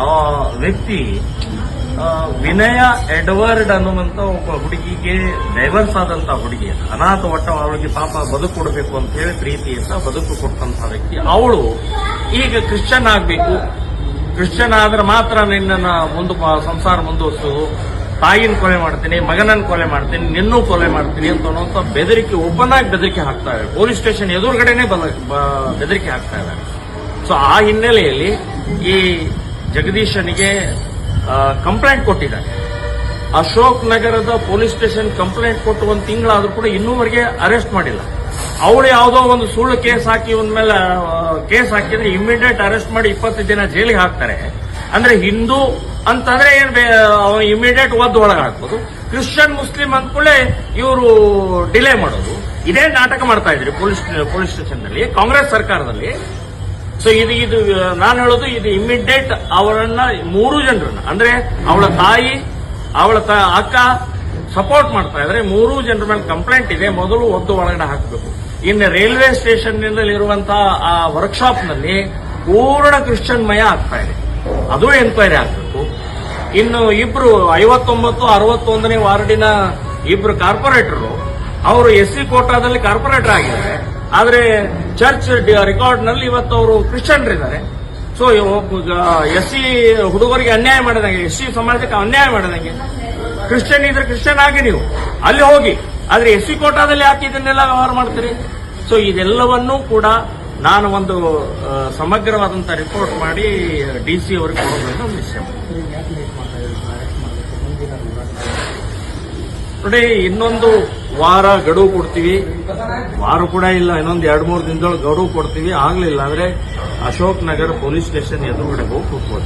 ಆ ವ್ಯಕ್ತಿ ವಿನಯ ಎಡ್ವರ್ಡ್ ಅನ್ನುವಂತ ಒಬ್ಬ ಹುಡುಗಿಗೆ ಡೈವರ್ಸ್ ಆದಂತ ಹುಡುಗಿ, ಅನಾಥ ಒಟ್ಟ ಅವಳಿಗೆ ಪಾಪ ಬದುಕು ಕೊಡಬೇಕು ಅಂತ ಹೇಳಿ ಪ್ರೀತಿಯಿಂದ ಬದುಕು ಕೊಟ್ಟಂತ ವ್ಯಕ್ತಿ. ಅವಳು ಈಗ ಕ್ರಿಶ್ಚಿಯನ್ ಆಗ್ಬೇಕು, ಕ್ರಿಶ್ಚಿಯನ್ ಆದ್ರೆ ಮಾತ್ರ ನಿನ್ನ ಸಂಸಾರ ಮುಂದುವರಿಸೋದು, ತಾಯಿನ ಕೊಲೆ ಮಾಡ್ತೀನಿ, ಮಗನನ್ನ ಕೊಲೆ ಮಾಡ್ತೀನಿ, ನಿನ್ನೂ ಕೊಲೆ ಮಾಡ್ತೀನಿ ಅಂತ ಬೆದರಿಕೆ, ಒಬ್ಬನಾಗಿ ಬೆದರಿಕೆ ಹಾಕ್ತಾ ಇದ್ದಾರೆ. ಪೊಲೀಸ್ ಸ್ಟೇಷನ್ ಎದುರುಗಡೆನೆ ಬೆದರಿಕೆ ಹಾಕ್ತಾ ಇದ್ದಾರೆ. ಸೊ ಆ ಹಿನ್ನೆಲೆಯಲ್ಲಿ ಈ ಜಗದೀಶನಿಗೆ ಕಂಪ್ಲೇಂಟ್ ಕೊಟ್ಟಿದ್ದಾರೆ. ಅಶೋಕ್ ನಗರದ ಪೊಲೀಸ್ ಸ್ಟೇಷನ್ ಕಂಪ್ಲೇಂಟ್ ಕೊಟ್ಟು ಒಂದು ತಿಂಗಳಾದ್ರೂ ಕೂಡ ಇನ್ನೂವರೆಗೆ ಅರೆಸ್ಟ್ ಮಾಡಿಲ್ಲ. ಅವಳು ಯಾವುದೋ ಒಂದು ಸುಳ್ಳು ಕೇಸ್ ಹಾಕಿ ಮೇಲೆ ಕೇಸ್ ಹಾಕಿದ್ರೆ ಇಮಿಡಿಯೇಟ್ ಅರೆಸ್ಟ್ ಮಾಡಿ 20 ದಿನ ಜೈಲಿಗೆ ಹಾಕ್ತಾರೆ. ಅಂದ್ರೆ ಹಿಂದೂ ಅಂತಂದ್ರೆ ಏನ್ ಇಮಿಡಿಯೇಟ್ ಒದ್ದು ಒಳಗೆ ಹಾಕ್ಬೋದು, ಕ್ರಿಶ್ಚಿಯನ್ ಮುಸ್ಲಿಂ ಅಂದ್ಕೊಳ್ಳೆ ಇವರು ಡಿಲೇ ಮಾಡೋದು. ಇದೇ ನಾಟಕ ಮಾಡ್ತಾ ಇದ್ರಿ ಪೊಲೀಸ್ ಸ್ಟೇಷನ್ ನಲ್ಲಿ, ಕಾಂಗ್ರೆಸ್ ಸರ್ಕಾರದಲ್ಲಿ. ಸೊ ಇದು ನಾನು ಹೇಳೋದು, ಇದು ಇಮಿಡಿಯೇಟ್ ಅವರನ್ನ 3 ಜನರನ್ನ, ಅಂದ್ರೆ ಅವಳ ತಾಯಿ, ಅವಳ ಅಕ್ಕ ಸಪೋರ್ಟ್ ಮಾಡ್ತಾ ಇದ್ರೆ 3 ಜನರ ಮೇಲೆ ಕಂಪ್ಲೇಂಟ್ ಇದೆ, ಮೊದಲು ಒದ್ದು ಒಳಗಡೆ ಹಾಕಬೇಕು. ಇನ್ನು ರೈಲ್ವೆ ಸ್ಟೇಷನ್ ಇರುವಂತಹ ಆ ವರ್ಕ್ಶಾಪ್ ನಲ್ಲಿ ಪೂರ್ಣ ಕ್ರಿಶ್ಚಿಯನ್ ಮಯ ಆಗ್ತಾ ಇದೆ, ಅದು ಎನ್ಕ್ವೈರಿ ಆಗಬೇಕು. ಇನ್ನು ಇಬ್ರು 59, 61ನೇ ವಾರ್ಡಿನ ಇಬ್ರು ಕಾರ್ಪೊರೇಟರ್, ಅವರು SC ಕೋಟಾದಲ್ಲಿ ಕಾರ್ಪೊರೇಟರ್ ಆಗಿದ್ದಾರೆ, ಆದ್ರೆ ಚರ್ಚ್ ರೆಕಾರ್ಡ್ ನಲ್ಲಿ ಇವತ್ತು ಅವರು ಕ್ರಿಶ್ಚಿಯನ್ರಿದ್ದಾರೆ. ಸೊ SC ಹುಡುಗರಿಗೆ ಅನ್ಯಾಯ ಮಾಡಿದಂಗೆ, SC ಸಮಾಜಕ್ಕೆ ಅನ್ಯಾಯ ಮಾಡಿದಂಗೆ. ಕ್ರಿಶ್ಚಿಯನ್ ಇದ್ರೆ ಕ್ರಿಶ್ಚಿಯನ್ ಆಗಿ ನೀವು ಅಲ್ಲಿ ಹೋಗಿ, ಆದ್ರೆ SC ಕೋಟಾದಲ್ಲಿ ಯಾಕೆ ಇದನ್ನೆಲ್ಲ ವ್ಯವಹಾರ ಮಾಡ್ತೀರಿ? ಸೊ ಇದೆಲ್ಲವನ್ನೂ ಕೂಡ ನಾನು ಒಂದು ಸಮಗ್ರವಾದಂತ ರಿಪೋರ್ಟ್ ಮಾಡಿ DC ಅವರಿಗೆ ಕೊಡೋದ್ರಿಂದ ಒಂದು ವಿಷಯ ನೋಡಿ. ಇನ್ನೊಂದು ವಾರ ಗಡುವು ಕೊಡ್ತೀವಿ, ವಾರ ಕೂಡ ಇಲ್ಲ, ಇನ್ನೊಂದು 2-3 ದಿನದೊಳಗೆ ಗಡುವು ಕೊಡ್ತೀವಿ. ಆಗ್ಲಿಲ್ಲ ಅಂದ್ರೆ ಅಶೋಕ್ ನಗರ ಪೊಲೀಸ್ ಸ್ಟೇಷನ್ ಎದುರುಗಡೆ ಹೋಗಿ ಕೂತ್ಬೋದು.